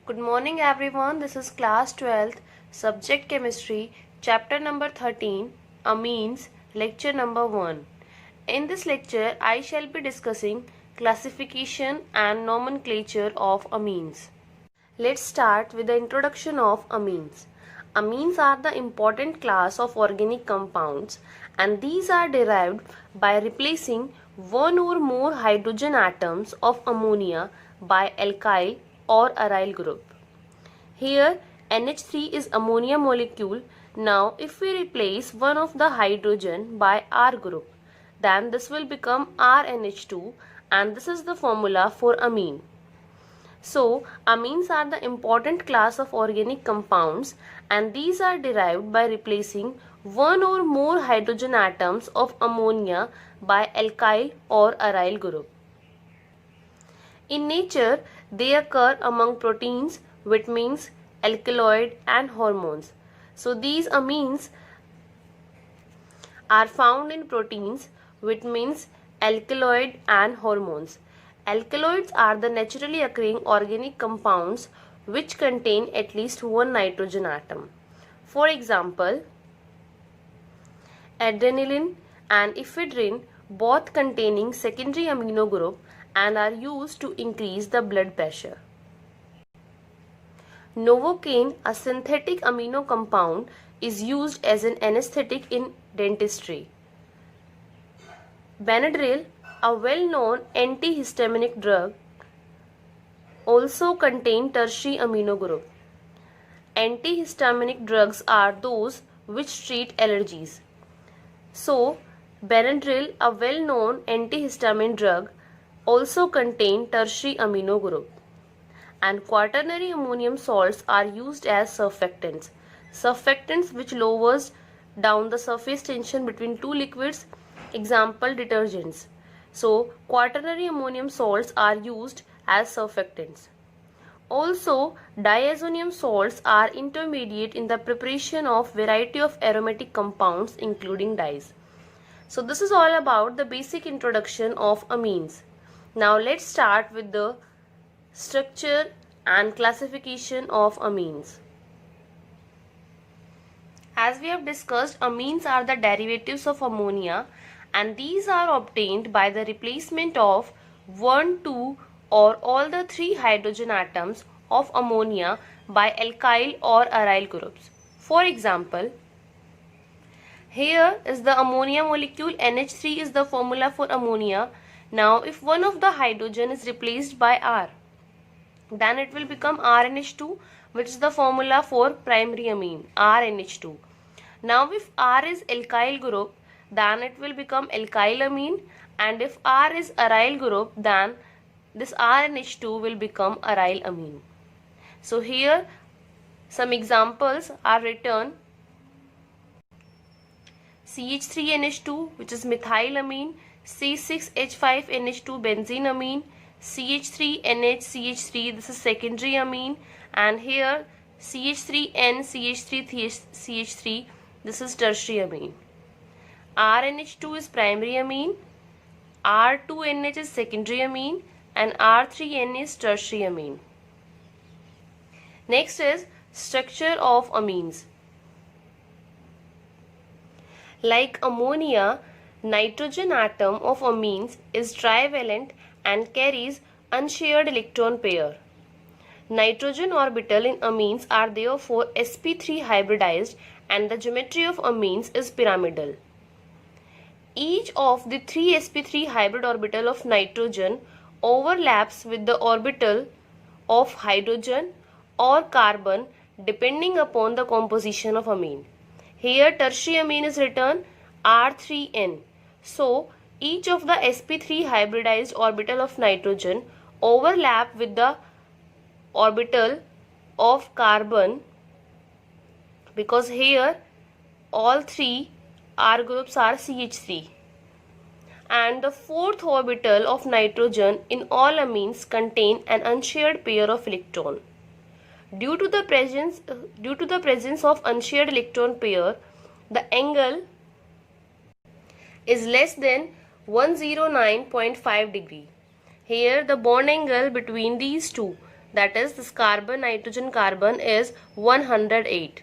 Good morning everyone, this is class 12th, subject chemistry, chapter number 13, amines, lecture number 1. In this lecture, I shall be discussing classification and nomenclature of amines. Let's start with the introduction of amines. Amines are the important class of organic compounds and these are derived by replacing one or more hydrogen atoms of ammonia by alkyl or aryl group. Here NH3 is ammonia molecule. Now if we replace one of the hydrogen by R group, then this will become RNH2 and this is the formula for amine. So, amines are the important class of organic compounds and these are derived by replacing one or more hydrogen atoms of ammonia by alkyl or aryl group. In nature, they occur among proteins, vitamins, alkaloid and hormones. So, these amines are found in proteins, vitamins, alkaloid and hormones. Alkaloids are the naturally occurring organic compounds which contain at least one nitrogen atom. For example, adrenaline and ephedrine, both containing secondary amino group and are used to increase the blood pressure. Novocaine, a synthetic amino compound, is used as an anesthetic in dentistry. Benadryl, a well-known antihistaminic drug, also contains tertiary amino group. Antihistaminic drugs are those which treat allergies. So, Benadryl, a well-known antihistamine drug, also contains tertiary amino group. And quaternary ammonium salts are used as surfactants. Surfactants which lowers down the surface tension between two liquids, example detergents. So, quaternary ammonium salts are used as surfactants. Also, diazonium salts are intermediate in the preparation of variety of aromatic compounds including dyes. So, this is all about the basic introduction of amines. Now, let's start with the structure and classification of amines. As we have discussed, amines are the derivatives of ammonia and these are obtained by the replacement of 1, 2 or all the 3 hydrogen atoms of ammonia by alkyl or aryl groups. For example, here is the ammonia molecule, NH3 is the formula for ammonia. Now if one of the hydrogen is replaced by R, then it will become RNH2, which is the formula for primary amine, RNH2. Now if R is alkyl group, then it will become alkylamine, and if R is aryl group, then this RNH2 will become aryl amine. So here some examples are written. CH3NH2, which is methylamine, C6H5NH2 benzenamine, CH3NH CH3, this is secondary amine, and here CH3N CH3 this is tertiary amine. RNH2 is primary amine, R2NH is secondary amine, and R3N is tertiary amine. Next is structure of amines. Like ammonia, nitrogen atom of amines is trivalent and carries unshared electron pair. Nitrogen orbital in amines are therefore sp3 hybridized and the geometry of amines is pyramidal. Each of the 3 sp3 hybrid orbital of nitrogen overlaps with the orbital of hydrogen or carbon depending upon the composition of amine. Here tertiary amine is written R3N. So each of the sp3 hybridized orbital of nitrogen overlap with the orbital of carbon, because here all 3 R groups are CH3, and the fourth orbital of nitrogen in all amines contain an unshared pair of electron. Due to the presence of unshared electron pair, the angle is less than 109.5 degree. Here the bond angle between these two that is this carbon, nitrogen, carbon is 108.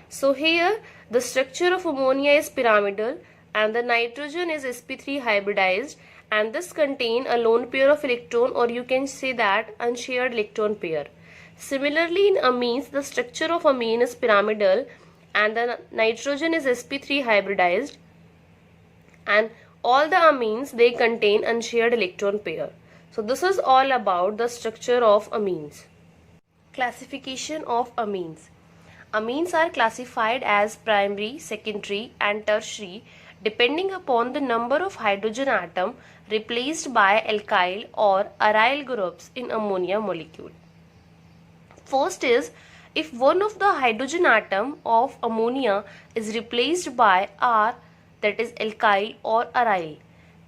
So here the structure of ammonia is pyramidal and the nitrogen is sp3 hybridized, and this contain a lone pair of electron, or you can say that unshared electron pair. Similarly, in amines, the structure of amine is pyramidal and the nitrogen is sp3 hybridized, and all the amines, they contain unshared electron pair. So this is all about the structure of amines. Classification of amines. Amines are classified as primary, secondary and tertiary depending upon the number of hydrogen atom replaced by alkyl or aryl groups in ammonia molecule. First is, if one of the hydrogen atom of ammonia is replaced by R, that is alkyl or aryl,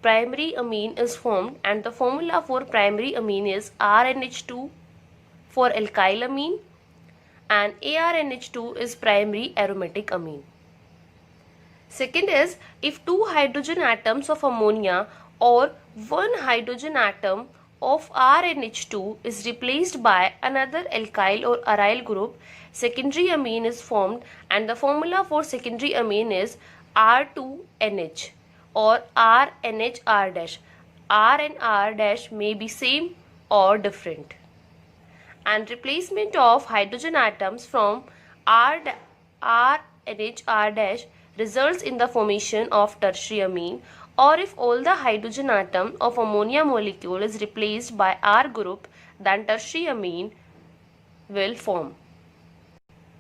primary amine is formed, and the formula for primary amine is RNH2 for alkyl amine and ARNH2 is primary aromatic amine. Second is, if two hydrogen atoms of ammonia or one hydrogen atom of RNH2 is replaced by another alkyl or aryl group, secondary amine is formed, and the formula for secondary amine is R2NH or RNHR-. R and R- may be same or different. And replacement of hydrogen atoms from RNHR- results in the formation of tertiary amine, or if all the hydrogen atom of ammonia molecule is replaced by R group, then tertiary amine will form.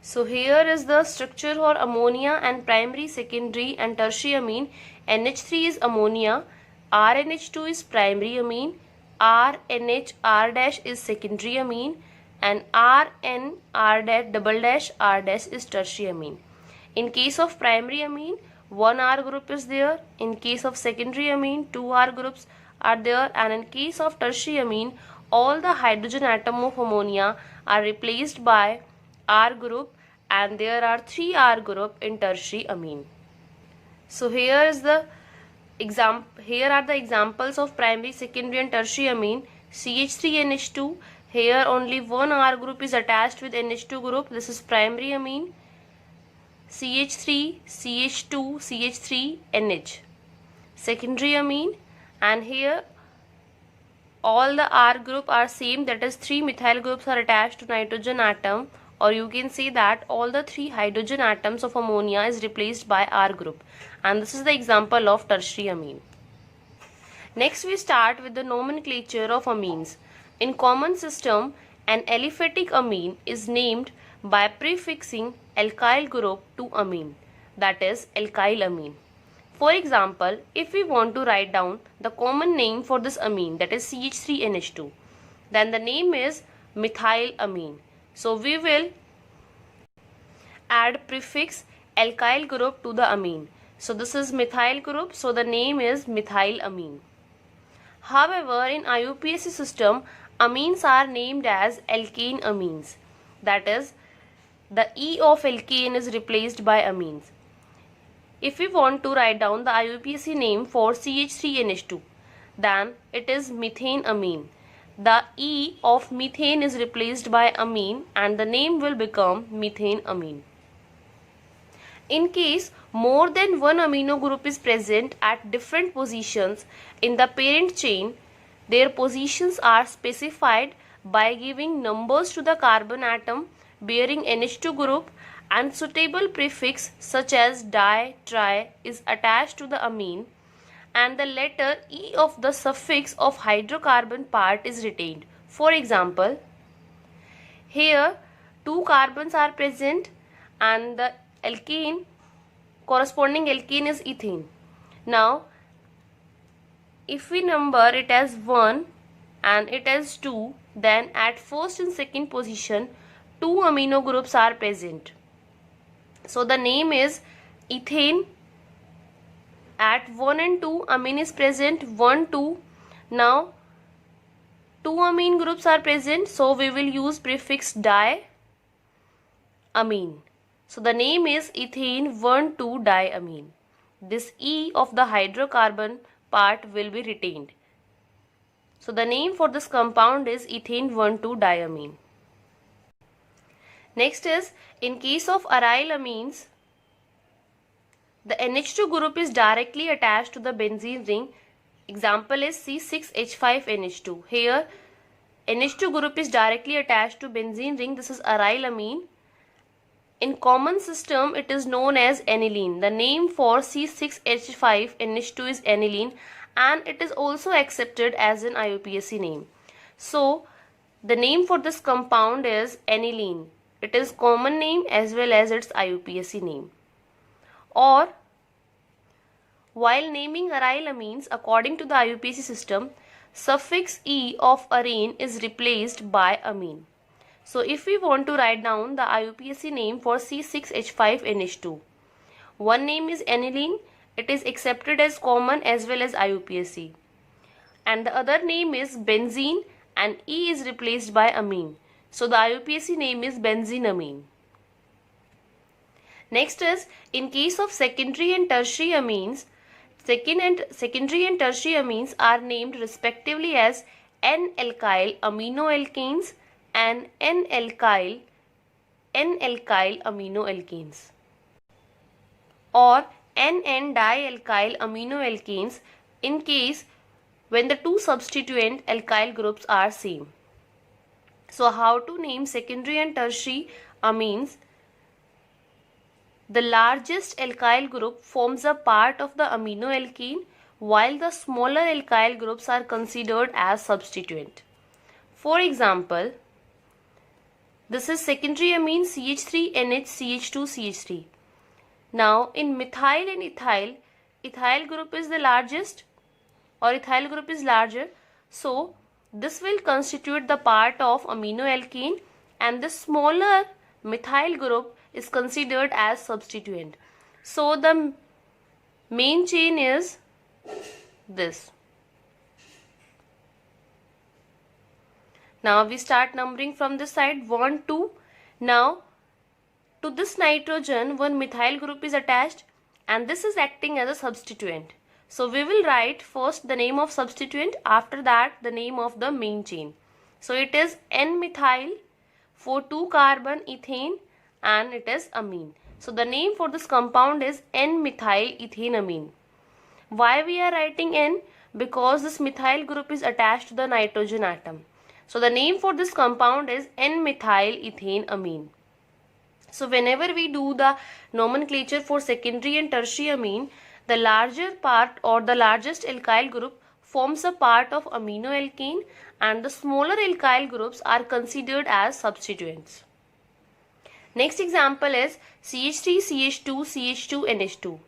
So here is the structure for ammonia and primary, secondary and tertiary amine. NH3 is ammonia, RNH2 is primary amine, RNHR- is secondary amine, and RNR- is tertiary amine. In case of primary amine, one R group is there. In case of secondary amine, two R groups are there, and in case of tertiary amine, all the hydrogen atom of ammonia are replaced by R group, and there are three R group in tertiary amine. So here are the examples of primary, secondary and tertiary amine. CH3NH2, here only one R group is attached with NH2 group, this is primary amine. CH3, CH2, CH3, NH, secondary amine, and here all the R group are same, that is 3 methyl groups are attached to nitrogen atom, or you can say that all the 3 hydrogen atoms of ammonia is replaced by R group, and this is the example of tertiary amine. Next we start with the nomenclature of amines. In common system, an aliphatic amine is named by prefixing alkyl group to amine, that is alkyl amine. For example, if we want to write down the common name for this amine, that is CH3NH2, then the name is methyl amine. So we will add prefix alkyl group to the amine. So this is methyl group, so the name is methyl amine. However, in IUPAC system, amines are named as alkane amines, that is the E of alkane is replaced by amines. If we want to write down the IUPAC name for CH3NH2, then it is methane amine. The E of methane is replaced by amine and the name will become methane amine. In case more than one amino group is present at different positions in the parent chain, their positions are specified by giving numbers to the carbon atom bearing NH2 group, and suitable prefix such as di, tri is attached to the amine, and the letter E of the suffix of hydrocarbon part is retained. For example, here two carbons are present and the alkane, corresponding alkane is ethane. Now if we number it as 1 and it as 2, then at first and second position two amino groups are present. So the name is ethane. At 1 and 2 amine is present, 1, 2. Now 2 amine groups are present, so we will use prefix di amine. So the name is ethane 1,2-diamine. This E of the hydrocarbon part will be retained. So the name for this compound is ethane 1,2-diamine. Next is, in case of aryl amines, the NH2 group is directly attached to the benzene ring. Example is C6H5NH2. Here NH2 group is directly attached to benzene ring. This is aryl amine. In common system, it is known as aniline. The name for C6H5NH2 is aniline, and it is also accepted as an IUPAC name. So the name for this compound is aniline. It is common name as well as its IUPAC name. Or while naming aryl amines according to the IUPAC system, suffix E of arene is replaced by amine. So if we want to write down the IUPAC name for C6H5NH2, one name is aniline, it is accepted as common as well as IUPAC, and the other name is benzene and E is replaced by amine. So the IUPAC name is benzenamine. Next is, in case of secondary and tertiary amines, secondary and tertiary amines are named respectively as N-alkyl aminoalkanes and N-alkyl aminoalkanes, or N-dialkyl aminoalkanes in case when the two substituent alkyl groups are same. So how to name secondary and tertiary amines? The largest alkyl group forms a part of the aminoalkane, while the smaller alkyl groups are considered as substituent. For example, this is secondary amine CH3NH CH2CH3. Now in methyl and ethyl, ethyl group is the largest, or ethyl group is larger, so this will constitute the part of aminoalkane, and the smaller methyl group is considered as substituent. So the main chain is this. Now we start numbering from this side 1, 2. Now to this nitrogen one methyl group is attached, and this is acting as a substituent. So we will write first the name of substituent, after that the name of the main chain. So it is N-methyl for 2-carbon ethane, and it is amine. So the name for this compound is N-methyl ethanamine. Why we are writing N? Because this methyl group is attached to the nitrogen atom. So the name for this compound is N-methyl ethanamine. So whenever we do the nomenclature for secondary and tertiary amine, the larger part or the largest alkyl group forms a part of aminoalkane, and the smaller alkyl groups are considered as substituents. Next example is CH3CH2CH2NH2.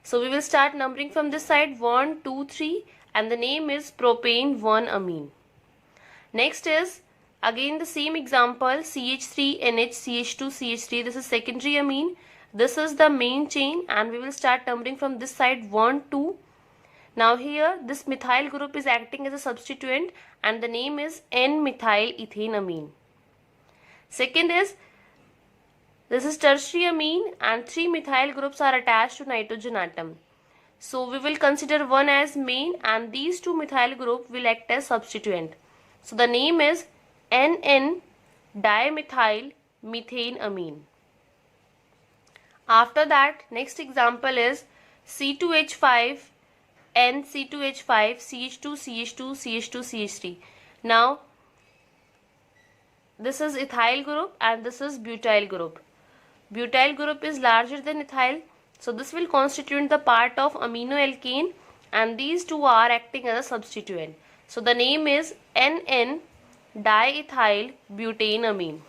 So we will start numbering from this side 1, 2, 3, and the name is propane 1-amine. Next is again the same example, CH3NH CH2CH3. This is secondary amine. This is the main chain, and we will start numbering from this side 1, 2. Now here this methyl group is acting as a substituent, and the name is N-methyl ethanamine. Second is, this is tertiary amine, and 3 methyl groups are attached to nitrogen atom. So we will consider one as main, and these 2 methyl group will act as substituent. So the name is N-dimethyl methanamine. After that, next example is C2H5 N C2H5 CH2 CH2 CH2 CH3. Now this is ethyl group and this is butyl group. Butyl group is larger than ethyl, so this will constitute the part of aminoalkane, and these two are acting as a substituent. So the name is N-diethyl butanamine.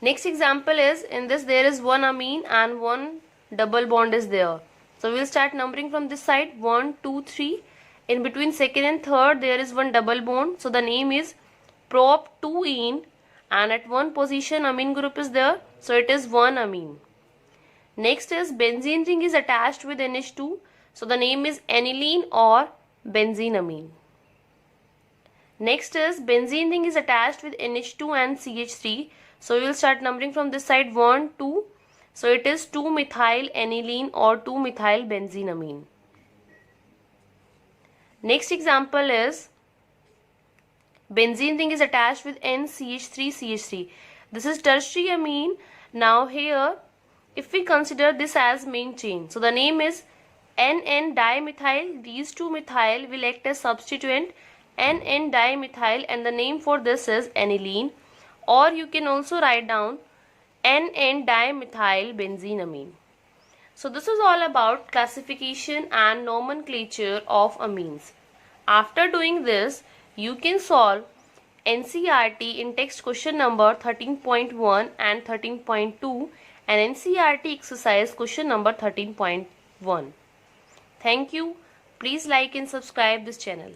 Next example is, in this there is one amine and one double bond is there. So we will start numbering from this side 1, 2, 3. In between second and third there is one double bond. So the name is prop2ene, and at one position amine group is there. So it is 1-amine. Next is benzene ring is attached with NH2. So the name is aniline or benzenamine. Next is benzene ring is attached with NH2 and CH3. So we will start numbering from this side 1, 2. So it is 2-methyl aniline or 2-methyl benzenamine. Next example is benzene ring is attached with NCH3CH3. This is tertiary amine. Now here, if we consider this as main chain, so the name is NN dimethyl. These two methyl will act as substituent NN dimethyl, and the name for this is aniline. Or you can also write down NN dimethyl benzenamine. So this is all about classification and nomenclature of amines. After doing this, you can solve NCERT in text question number 13.1 and 13.2 and NCERT exercise question number 13.1. Thank you. Please like and subscribe this channel.